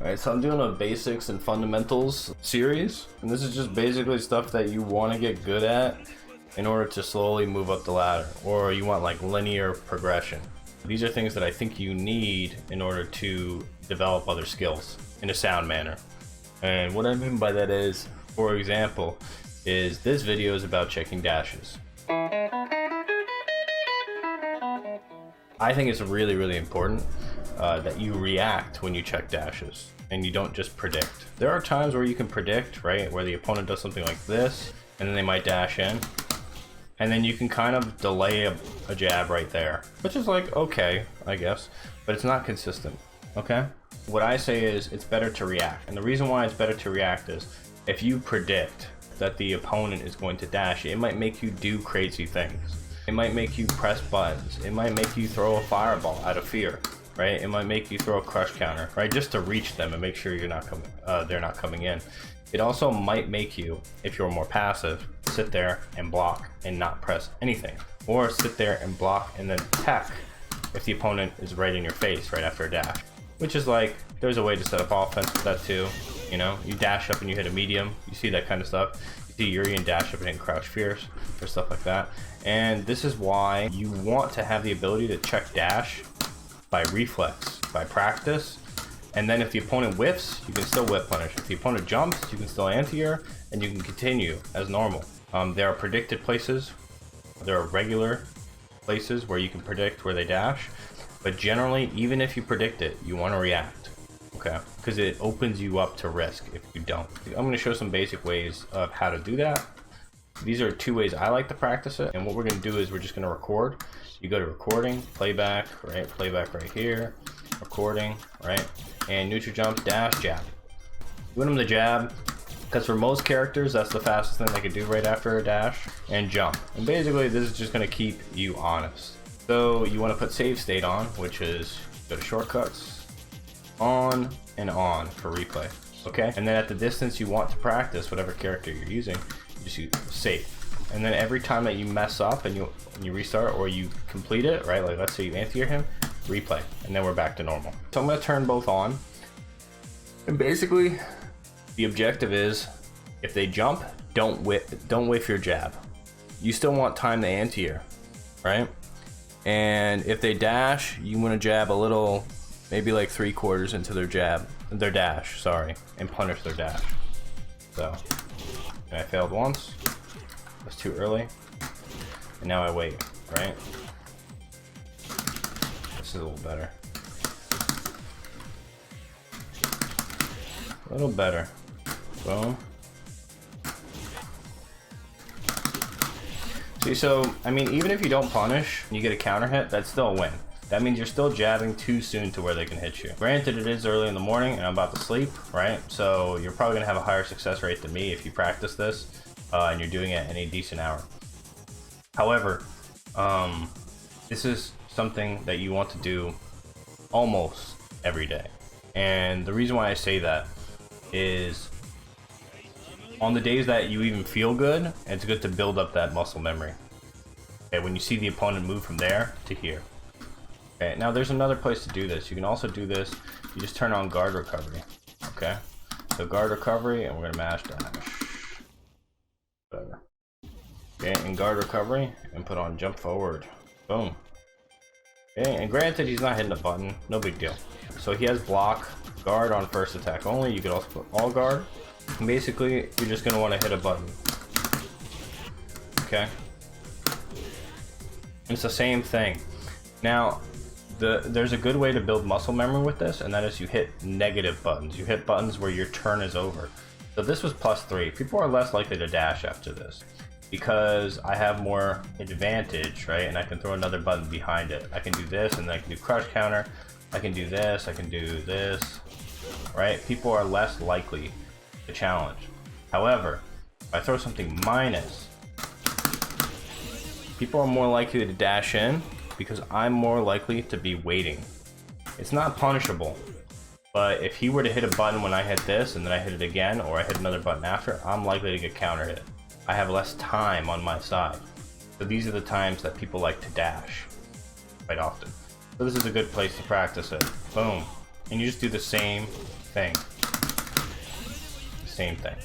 Alright, so I'm doing a basics and fundamentals series, and this is just basically stuff that you want to get good at in order to slowly move up the ladder, or you want like linear progression. These are things that I think you need in order to develop other skills in a sound manner. And what I mean by that is, for example, is this video is about checking dashes. I think it's really important that you react when you check dashes and you don't just predict. There are times where you can predict, right, where the opponent does something like this and then they might dash in, and then you can kind of delay a jab right there, which is like okay, I guess, but it's not consistent. Okay, what I say is it's better to react, and the reason why it's better to react is if you predict that the opponent is going to dash, it might make you do crazy things. It might make you press buttons. It might make you throw a fireball out of fear, right? It might make you throw a crush counter, right? Just to reach them and make sure you're not coming, they're not coming in. It also might make you, if you're more passive, sit there and block and not press anything, or sit there and block and then attack if the opponent is right in your face right after a dash. Which is like, there's a way to set up offense with that too. You know, you dash up and you hit a medium. You see that kind of stuff. You see Urian dash up and hit crouch fierce or stuff like that. And this is why you want to have the ability to check dash by reflex, by practice. And then if the opponent whiffs, you can still whip punish. If the opponent jumps, you can still anti-air and you can continue as normal. There are predicted places. There are regular places where you can predict where they dash. But generally, even if you predict it, you want to react. Okay, because it opens you up to risk if you don't. I'm going to show some basic ways of how to do that. These are two ways I like to practice it, and what we're going to do is we're just going to record. You go to recording, playback, right? Playback right here, recording, right? And neutral jump, dash, jab. You want them to jab, because for most characters, that's the fastest thing they can do right after a dash, and jump. And basically, this is just going to keep you honest. So you want to put save state on, which is go to shortcuts, on and on for replay. Okay, and then at the distance you want to practice whatever character you're using, you just use save. And then every time that you mess up and you restart or you complete it, right? Like let's say you anti-air him, replay, and then we're back to normal. So I'm going to turn both on, and basically the objective is if they jump, don't whiff your jab. You still want time to anti-air, right? And if they dash, you want to jab a little, maybe like 3/4 into their dash, sorry, and punish their dash. So, and I failed once, that's too early, and now I wait, right? This is a little better. A little better. Boom. See, so, I mean, even if you don't punish and you get a counter hit, that's still a win. That means you're still jabbing too soon to where they can hit you. Granted, it is early in the morning and I'm about to sleep, right? So you're probably gonna have a higher success rate than me if you practice this and you're doing it at any decent hour. However, this is something that you want to do almost every day. And the reason why I say that is on the days that you even feel good, it's good to build up that muscle memory. Okay, when you see the opponent move from there to here. Okay, now there's another place to do this. You can also do this, you just turn on guard recovery. Okay, so guard recovery, and we're gonna mash dash. Whatever. Okay, and guard recovery, and put on jump forward. Boom. Okay, and granted he's not hitting the button, no big deal. So he has block, guard on first attack only. You could also put all guard. And basically, you're just gonna want to hit a button. Okay. It's the same thing. Now, there's a good way to build muscle memory with this, and that is you hit negative buttons. You hit buttons where your turn is over. So this was +3. People are less likely to dash after this because I have more advantage, right? And I can throw another button behind it. I can do this, and then I can do crush counter. I can do this. I can do this. Right? People are less likely to challenge. However, if I throw something minus, people are more likely to dash in because I'm more likely to be waiting. It's not punishable, but if he were to hit a button when I hit this and then I hit it again, or I hit another button after, I'm likely to get counter hit. I have less time on my side. So these are the times that people like to dash quite often. So this is a good place to practice it. Boom. And you just do the same thing. Same thing.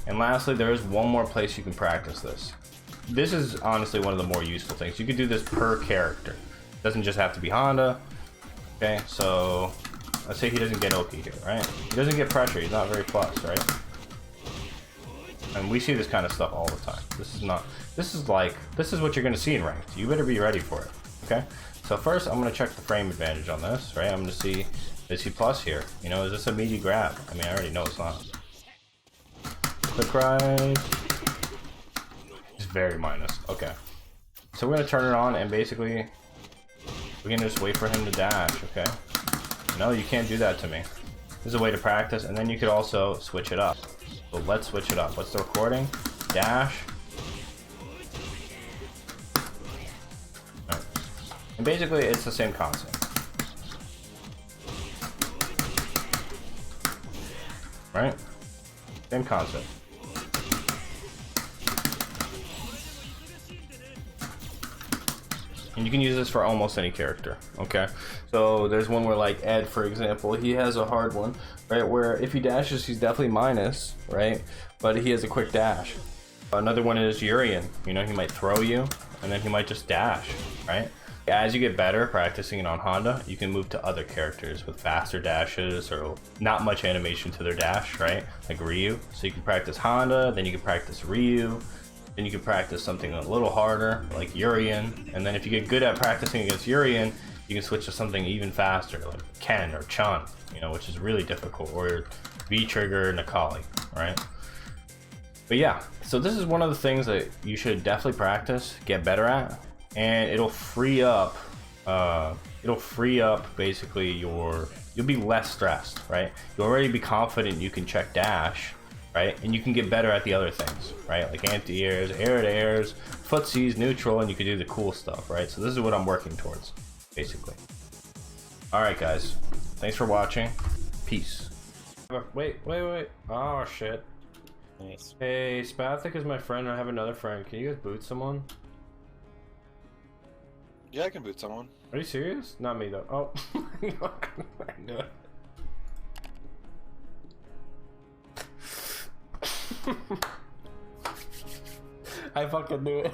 And lastly, there is one more place you can practice this. This is honestly one of the more useful things. You can do this per character. It doesn't just have to be Honda. Okay, so let's say he doesn't get Oki here, right? He doesn't get pressure, he's not very plus, right? And we see this kind of stuff all the time. This is what you're gonna see in ranked. You better be ready for it, okay? So first, I'm gonna check the frame advantage on this, right? I'm gonna see, is he plus here? You know, is this a meaty grab? I mean, I already know it's not. Quick rise. It's very minus, okay. So we're gonna turn it on and basically, we're gonna just wait for him to dash, okay? No, you can't do that to me. This is a way to practice, and then you could also switch it up. So let's switch it up. What's the recording? Dash. Right. And basically, it's the same concept. Right? Same concept. And you can use this for almost any character, okay? So there's one where, like Ed, for example, he has a hard one, right? Where if he dashes, he's definitely minus, right? But he has a quick dash. Another one is Urian. You know, he might throw you, and then he might just dash, right? As you get better practicing it on Honda, you can move to other characters with faster dashes or not much animation to their dash, right? Like Ryu. So you can practice Honda, then you can practice Ryu. Then you can practice something a little harder, like Urian. And then if you get good at practicing against Urian, you can switch to something even faster, like Ken or Chun, you know, which is really difficult, or V-Trigger Nakali, right? But yeah, so this is one of the things that you should definitely practice, get better at, and it'll free up basically you'll be less stressed, right? You'll already be confident you can check dash, right? And you can get better at the other things, right? Like anti-airs, air-to-airs, footsies, neutral, and you can do the cool stuff, right? So this is what I'm working towards, basically. All right, guys. Thanks for watching. Peace. Wait. Oh, shit. Nice. Hey, Spathic is my friend. I have another friend. Can you guys boot someone? Yeah, I can boot someone. Are you serious? Not me, though. Oh. I knew it. I fucking knew it.